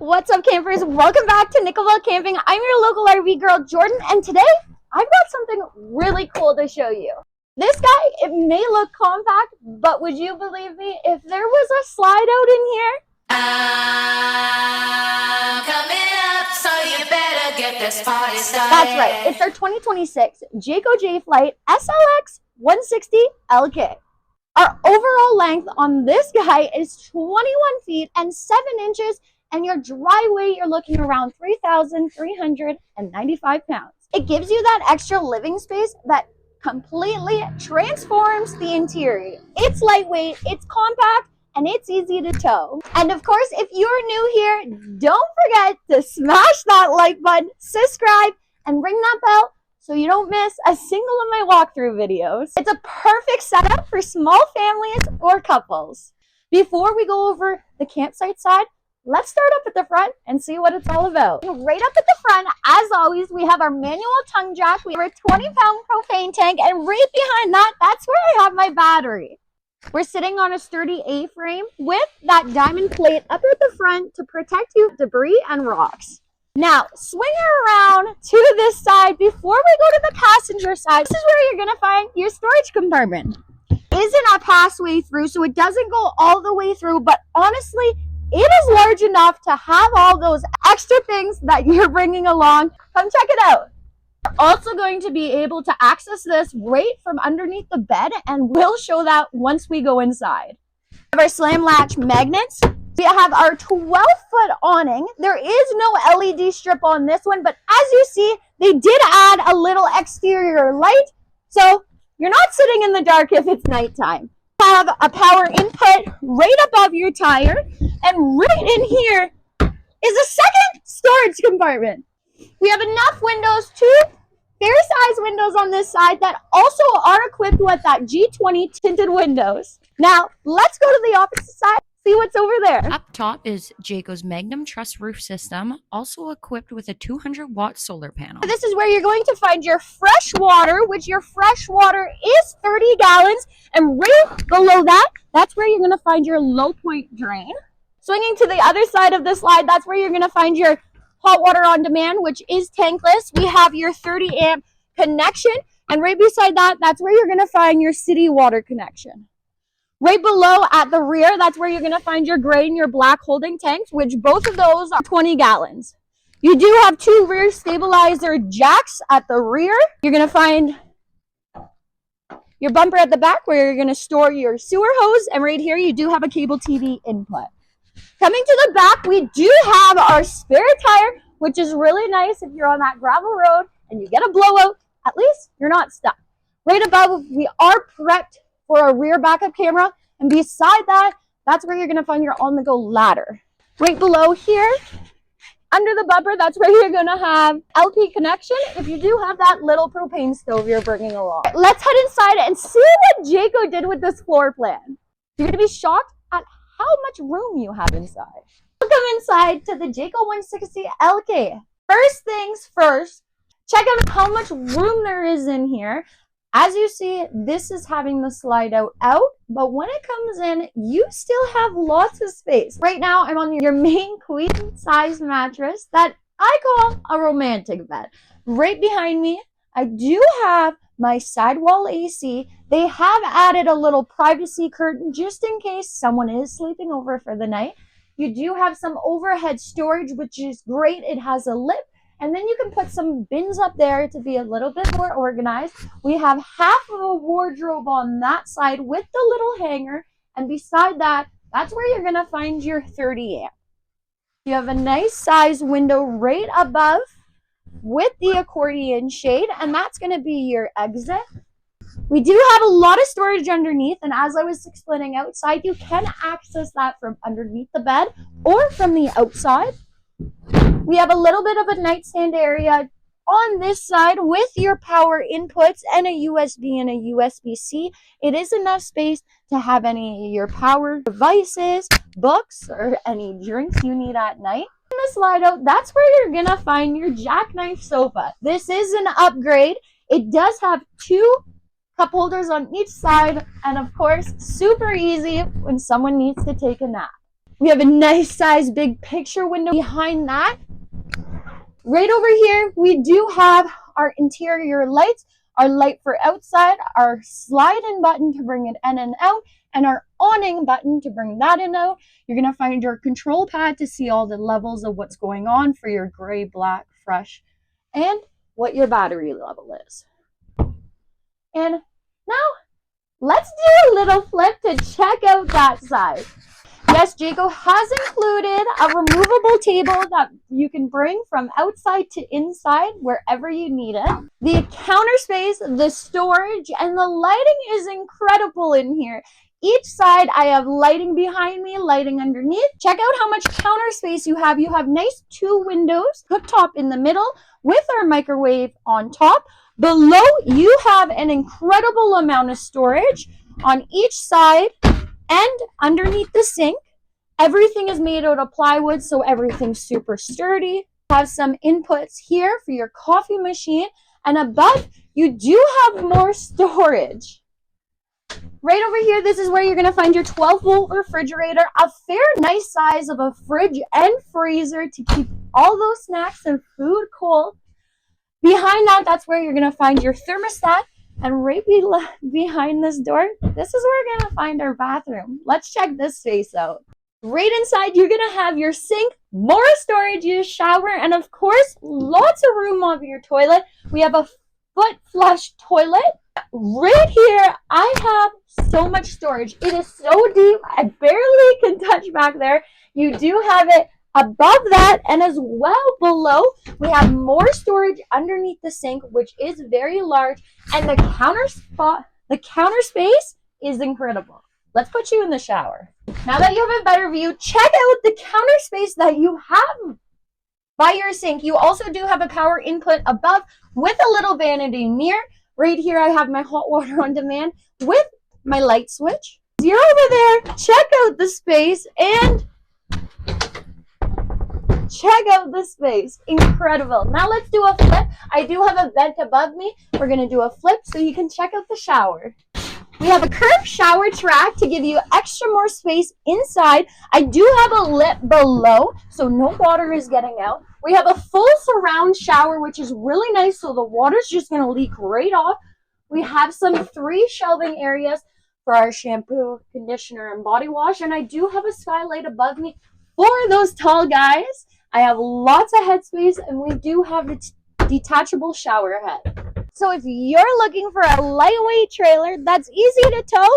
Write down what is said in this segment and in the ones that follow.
What's up, campers? Welcome back to Nickelville Camping. I'm your local RV girl, Jordan, and today I've got something really cool to show you. This guy, it may look compact, but would you believe me, if there was a slide out in here? I'm coming up, so you better get this party started. That's right. It's our 2026 Jayco Jay Flight SLX 160LK. Our overall length on this guy is 21 feet and 7 inches, and your dry weight, you're looking around 3,395 pounds. It gives you that extra living space that completely transforms the interior. It's lightweight, it's compact, and it's easy to tow. And of course, if you're new here, don't forget to smash that like button, subscribe, and ring that bell so you don't miss a single of my walkthrough videos. It's a perfect setup for small families or couples. Before we go over the campsite side, let's start up at the front and see what it's all about. Right up at the front, as always, we have our manual tongue jack. We have a 20-pound propane tank, and right behind that, that's where I have my battery. We're sitting on a sturdy A-frame with that diamond plate up at the front to protect you from debris and rocks. Now, swing around to this side before we go to the passenger side. This is where you're going to find your storage compartment. Isn't a passway through, so it doesn't go all the way through, but honestly, it is large enough to have all those extra things that you're bringing along. Come check it out. We're also going to be able to access this right from underneath the bed, and we'll show that once we go inside. We have our slam latch magnets. We have our 12-foot awning. There is no LED strip on this one, but as you see, they did add a little exterior light, so you're not sitting in the dark if it's nighttime. We have a power input right above your tire, and right in here is a second storage compartment. We have enough windows, 2 fair-sized windows on this side that also are equipped with that G20 tinted windows. Now, let's go to the opposite side, see what's over there. Up top is Jayco's Magnum Truss roof system, also equipped with a 200-watt solar panel. This is where you're going to find your fresh water, which your fresh water is 30 gallons, and right below that, that's where you're going to find your low point drain. Swinging to the other side of the slide, that's where you're going to find your hot water on demand, which is tankless. We have your 30 amp connection, and right beside that, that's where you're going to find your city water connection. Right below at the rear, that's where you're going to find your gray and your black holding tanks, which both of those are 20 gallons. You do have 2 rear stabilizer jacks at the rear. You're going to find your bumper at the back where you're going to store your sewer hose, and right here you do have a cable TV input. Coming to the back, we do have our spare tire, which is really nice if you're on that gravel road and you get a blowout. At least you're not stuck. Right above, we are prepped for a rear backup camera, and beside that, that's where you're going to find your on-the-go ladder. Right below here, under the bumper, that's where you're going to have LP connection if you do have that little propane stove you're bringing along. Let's head inside and see what Jayco did with this floor plan. You're going to be shocked at how much room you have inside. Welcome inside to the Jayco 160LK. First things first, check out how much room there is in here. As you see, this is having the slide out, but when it comes in, you still have lots of space. Right now, I'm on your main queen size mattress that I call a romantic bed. Right behind me, I do have my sidewall AC. They have added a little privacy curtain just in case someone is sleeping over for the night. You do have some overhead storage, which is great. It has a lip, and then you can put some bins up there to be a little bit more organized. We have half of a wardrobe on that side with the little hanger, and beside that, that's where you're going to find your 30 amp. You have a nice size window right above with the accordion shade, and that's going to be your exit. We do have a lot of storage underneath, and as I was explaining outside, you can access that from underneath the bed or from the outside. We have a little bit of a nightstand area on this side with your power inputs and a USB and a USB-C. It is enough space to have any of your power devices, books, or any drinks you need at night. In the slide out, that's where you're going to find your jackknife sofa. This is an upgrade. It does have 2 cup holders on each side, and of course, super easy when someone needs to take a nap. We have a nice size big picture window behind that. Right over here, we do have our interior lights, our light for outside, our slide-in button to bring it in and out, and our awning button to bring that in and out. You're going to find your control pad to see all the levels of what's going on for your gray, black, fresh, and what your battery level is. And now, let's do a little flip to check out that side. Yes, Jayco has included a removable table that you can bring from outside to inside wherever you need it. The counter space, the storage, and the lighting is incredible in here. Each side, I have lighting behind me, lighting underneath. Check out how much counter space you have. You have nice 2 windows, cooktop in the middle with our microwave on top. Below, you have an incredible amount of storage on each side and underneath the sink. Everything is made out of plywood, so everything's super sturdy. Have some inputs here for your coffee machine, and above, you do have more storage. Right over here, this is where you're going to find your 12-volt refrigerator, a fair nice size of a fridge and freezer to keep all those snacks and food cold. Behind that, that's where you're going to find your thermostat. And right behind this door, this is where we're going to find our bathroom. Let's check this space out. Right inside, you're going to have your sink, more storage, your shower, and of course, lots of room on your toilet. We have a foot flush toilet. Right here, I have so much storage. It is so deep, I barely can touch back there. You do have it above that, and as well below, we have more storage underneath the sink, which is very large, and the counter space is incredible. Let's put you in the shower. Now that you have a better view, check out the counter space that you have by your sink. You also do have a power input above with a little vanity mirror. Right here, I have my hot water on demand with my light switch. You're over there, check out the space, and check out the space. Incredible. Now let's do a flip. I do have a vent above me. We're going to do a flip so you can check out the shower. We have a curved shower track to give you extra more space inside. I do have a lip below, so no water is getting out. We have a full surround shower, which is really nice, so the water's just going to leak right off. We have some 3 shelving areas for our shampoo, conditioner, and body wash, and I do have a skylight above me for those tall guys. I have lots of headspace, and we do have a detachable shower head. So if you're looking for a lightweight trailer that's easy to tow,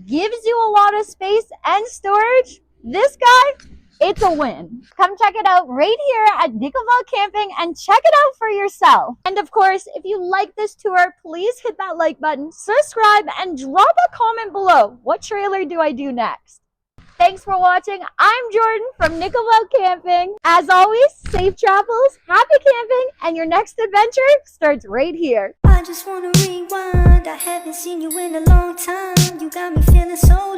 gives you a lot of space and storage, this guy, it's a win. Come check it out right here at Nickelville Camping and check it out for yourself. And of course, if you like this tour, please hit that like button, subscribe, and drop a comment below. What trailer do I do next? Thanks for watching. I'm Jordan from Nickelville Camping. As always, safe travels, happy camping, and your next adventure starts right here. I just wanna rewind. I haven't seen you in a long time. You got me feeling so